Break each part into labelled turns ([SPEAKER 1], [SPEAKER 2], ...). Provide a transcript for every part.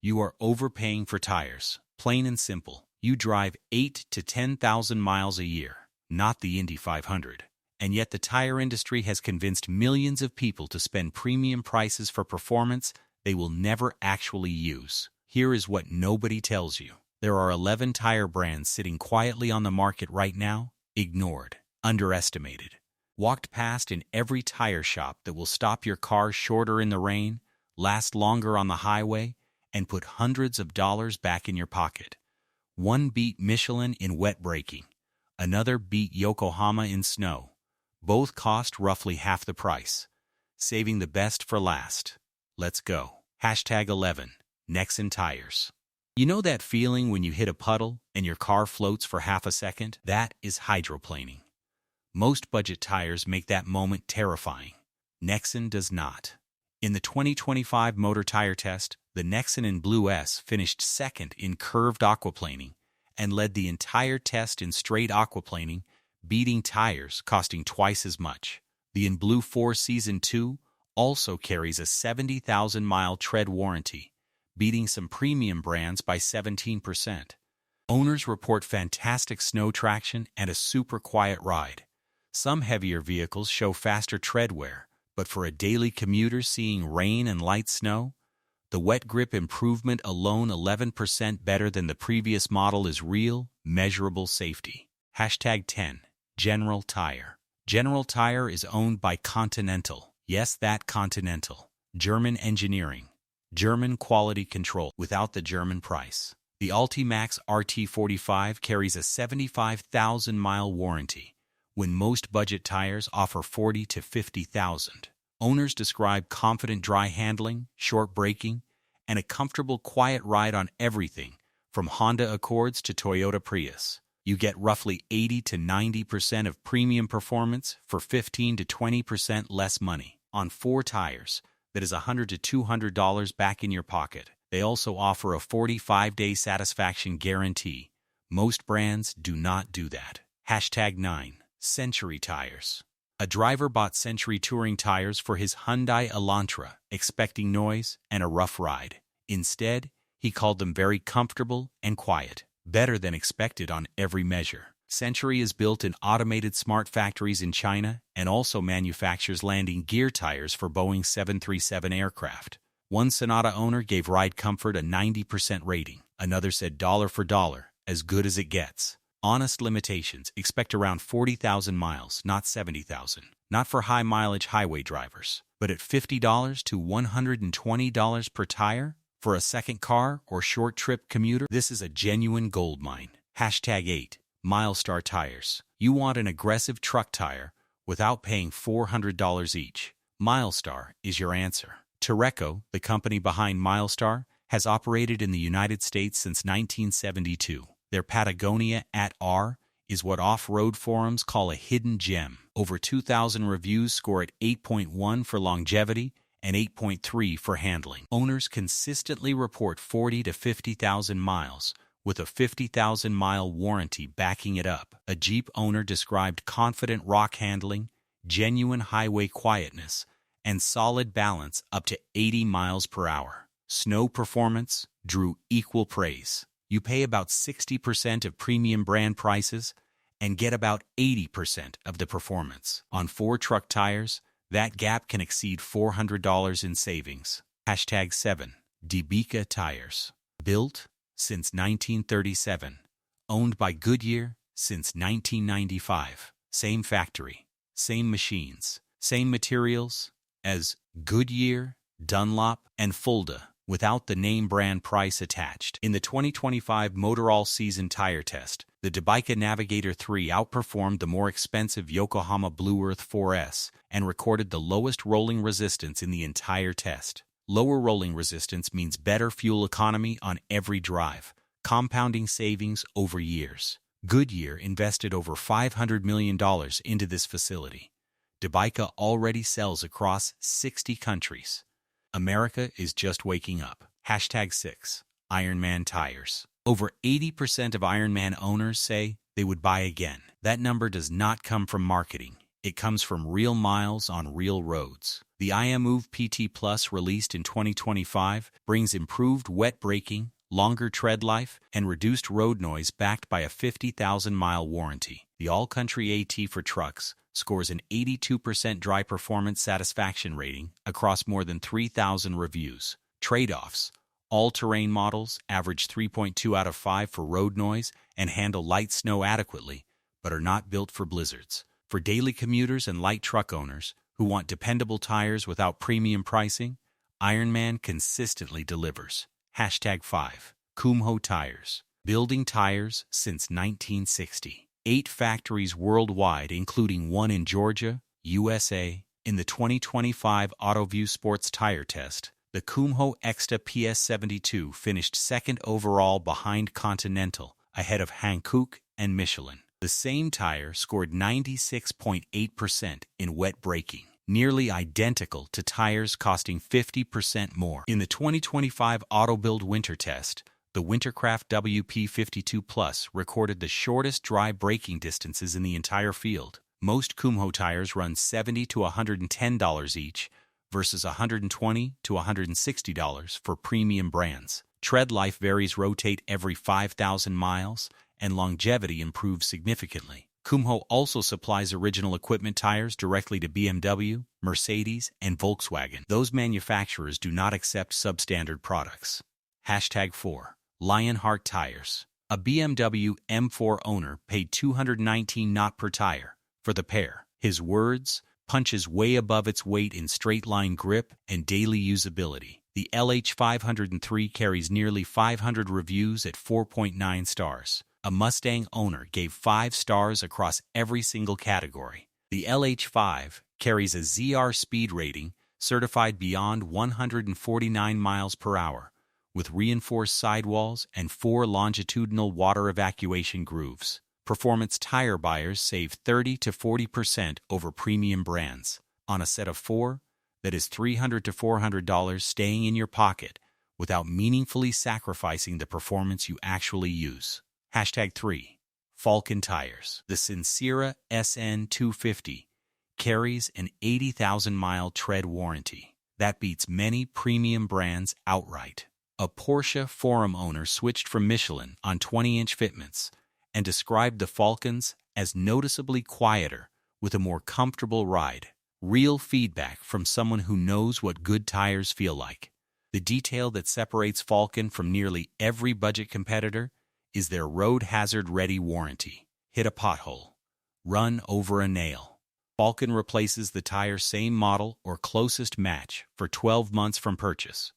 [SPEAKER 1] You are overpaying for tires, plain and simple. You drive 8 to 10,000 miles a year, not the Indy 500. And yet the tire industry has convinced millions of people to spend premium prices for performance they will never actually use. Here is what nobody tells you. There are 11 tire brands sitting quietly on the market right now, ignored, underestimated, walked past in every tire shop that will stop your car shorter in the rain, last longer on the highway, and put hundreds of dollars back in your pocket. One beat Michelin in wet braking. Another beat Yokohama in snow. Both cost roughly half the price. Saving the best for last. Let's go. #11. Nexen tires. You know that feeling when you hit a puddle and your car floats for half a second? That is hydroplaning. Most budget tires make that moment terrifying. Nexen does not. In the 2025 motor tire test, the Nexen in Blue S finished second in curved aquaplaning and led the entire test in straight aquaplaning, beating tires costing twice as much. The In Blue 4 Season 2 also carries a 70,000-mile tread warranty, beating some premium brands by 17%. Owners report fantastic snow traction and a super quiet ride. Some heavier vehicles show faster tread wear, but for a daily commuter seeing rain and light snow, the wet grip improvement alone 11% better than the previous model is real, measurable safety. #10. General Tire. General Tire is owned by Continental. Yes, that Continental. German engineering. German quality control without the German price. The Ultimax RT45 carries a 75,000-mile warranty, when most budget tires offer 40 to 50,000. Owners describe confident dry handling, short braking, and a comfortable quiet ride on everything, from Honda Accords to Toyota Prius. You get roughly 80 to 90% of premium performance for 15 to 20% less money. On 4 tires, that is $100 to $200 back in your pocket. They also offer a 45-day satisfaction guarantee. Most brands do not do that. #9. Century Tires. A driver bought Century touring tires for his Hyundai Elantra, expecting noise and a rough ride. Instead, he called them very comfortable and quiet, better than expected on every measure. Century is built in automated smart factories in China and also manufactures landing gear tires for Boeing 737 aircraft. One Sonata owner gave ride comfort a 90% rating. Another said dollar for dollar, as good as it gets. Honest limitations, expect around 40,000 miles, not 70,000. Not for high-mileage highway drivers, but at $50 to $120 per tire? For a second car or short-trip commuter, this is a genuine gold mine. #8. Milestar Tires. You want an aggressive truck tire without paying $400 each. Milestar is your answer. Tereco, the company behind Milestar, has operated in the United States since 1972. Their Patagonia at R is what off-road forums call a hidden gem. Over 2,000 reviews score at 8.1 for longevity and 8.3 for handling. Owners consistently report 40 to 50,000 miles, with a 50,000-mile warranty backing it up. A Jeep owner described confident rock handling, genuine highway quietness, and solid balance up to 80 miles per hour. Snow performance drew equal praise. You pay about 60% of premium brand prices and get about 80% of the performance. On 4 truck tires, that gap can exceed $400 in savings. #7. Deba Tires. Built since 1937. Owned by Goodyear since 1995. Same factory, same machines, same materials as Goodyear, Dunlop, and Fulda, without the name brand price attached. In the 2025 Motor All-Season Tire Test, the Deba Navigator 3 outperformed the more expensive Yokohama Blue Earth 4S and recorded the lowest rolling resistance in the entire test. Lower rolling resistance means better fuel economy on every drive, compounding savings over years. Goodyear invested over $500 million into this facility. Deba already sells across 60 countries. America is just waking up. #6. Iron Man Tires. Over 80% of Iron Man owners say they would buy again. That number does not come from marketing. It comes from real miles on real roads. The iMove PT Plus, released in 2025, brings improved wet braking, longer tread life, and reduced road noise backed by a 50,000-mile warranty. The All-Country AT for trucks scores an 82% dry performance satisfaction rating across more than 3,000 reviews. Trade-offs: all-terrain models average 3.2 out of 5 for road noise and handle light snow adequately, but are not built for blizzards. For daily commuters and light truck owners who want dependable tires without premium pricing, Iron Man consistently delivers. #5. Kumho Tires. Building tires since 1960. 8 factories worldwide, including one in Georgia, USA. In the 2025 AutoView Sports Tire Test, the Kumho Exta PS72 finished second overall behind Continental, ahead of Hankook and Michelin. The same tire scored 96.8% in wet braking, nearly identical to tires costing 50% more. In the 2025 AutoBuild Winter Test, the Wintercraft WP52 Plus recorded the shortest dry braking distances in the entire field. Most Kumho tires run $70 to $110 each, versus $120 to $160 for premium brands. Tread life varies, rotate every 5,000 miles, and longevity improves significantly. Kumho also supplies original equipment tires directly to BMW, Mercedes, and Volkswagen. Those manufacturers do not accept substandard products. #4. Lionheart Tires. A BMW M4 owner paid $219 not per tire for the pair. His words: punches way above its weight in straight-line grip and daily usability. The LH503 carries nearly 500 reviews at 4.9 stars. A Mustang owner gave 5 stars across every single category. The LH5 carries a ZR speed rating certified beyond 149 miles per hour, with reinforced sidewalls and 4 longitudinal water evacuation grooves. Performance tire buyers save 30 to 40% over premium brands. On a set of 4, that is $300 to $400 staying in your pocket without meaningfully sacrificing the performance you actually use. #3. Falken Tires. The Sincera SN250 carries an 80,000-mile tread warranty. That beats many premium brands outright. A Porsche forum owner switched from Michelin on 20-inch fitments and described the Falkens as noticeably quieter with a more comfortable ride. Real feedback from someone who knows what good tires feel like. The detail that separates Falken from nearly every budget competitor is their road hazard-ready warranty. Hit a pothole, run over a nail, Falken replaces the tire's same model or closest match for 12 months from purchase.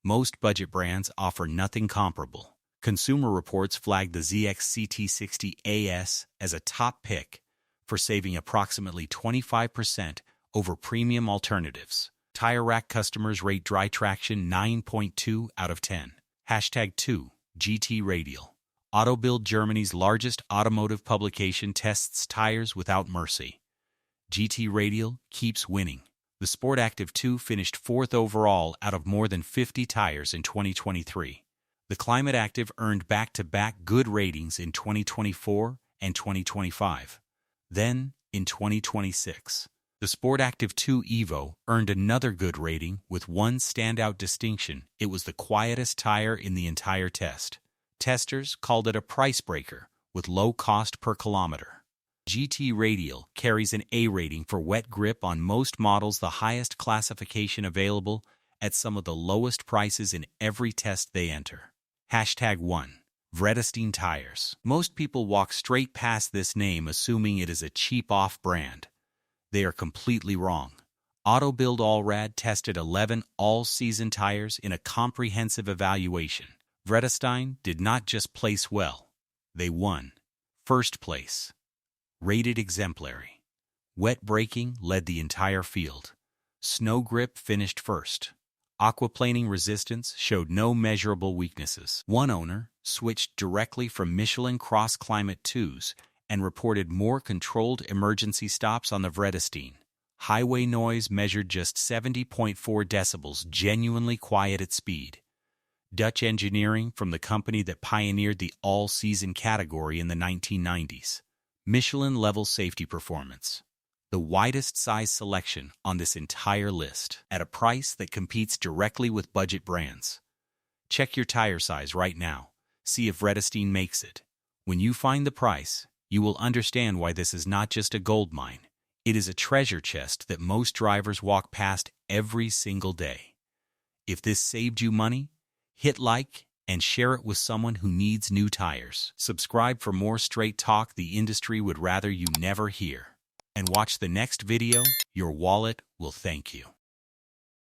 [SPEAKER 1] Most budget brands offer nothing comparable. Consumer Reports flagged the ZX-CT60AS as a top pick for saving approximately 25% over premium alternatives. Tire Rack customers rate dry traction 9.2 out of 10. #2. GT Radial. AutoBuild, Germany's largest automotive publication, tests tires without mercy. GT Radial keeps winning. The Sport Active 2 finished 4th overall out of more than 50 tires in 2023. The Climate Active earned back-to-back good ratings in 2024 and 2025. Then, in 2026, the Sport Active 2 Evo earned another good rating with one standout distinction: it was the quietest tire in the entire test. Testers called it a price breaker with low cost per kilometer. GT Radial carries an A rating for wet grip on most models, the highest classification available, at some of the lowest prices in every test they enter. #1. Vredestein Tires. Most people walk straight past this name assuming it is a cheap off-brand. They are completely wrong. AutoBuild Allrad tested 11 all-season tires in a comprehensive evaluation. Vredestein did not just place well, they won. First place. Rated exemplary. Wet braking led the entire field. Snow grip finished first. Aquaplaning resistance showed no measurable weaknesses. One owner switched directly from Michelin Cross Climate 2s and reported more controlled emergency stops on the Vredestein. Highway noise measured just 70.4 decibels, genuinely quiet at speed. Dutch engineering from the company that pioneered the all-season category in the 1990s. Michelin-level safety performance. the widest size selection on this entire list, at a price that competes directly with budget brands. Check your tire size right now. See if Vredestein makes it. When you find the price, you will understand why this is not just a gold mine. It is a treasure chest that most drivers walk past every single day. If this saved you money, hit like and share it with someone who needs new tires. Subscribe for more straight talk the industry would rather you never hear. And watch the next video. Your wallet will thank you.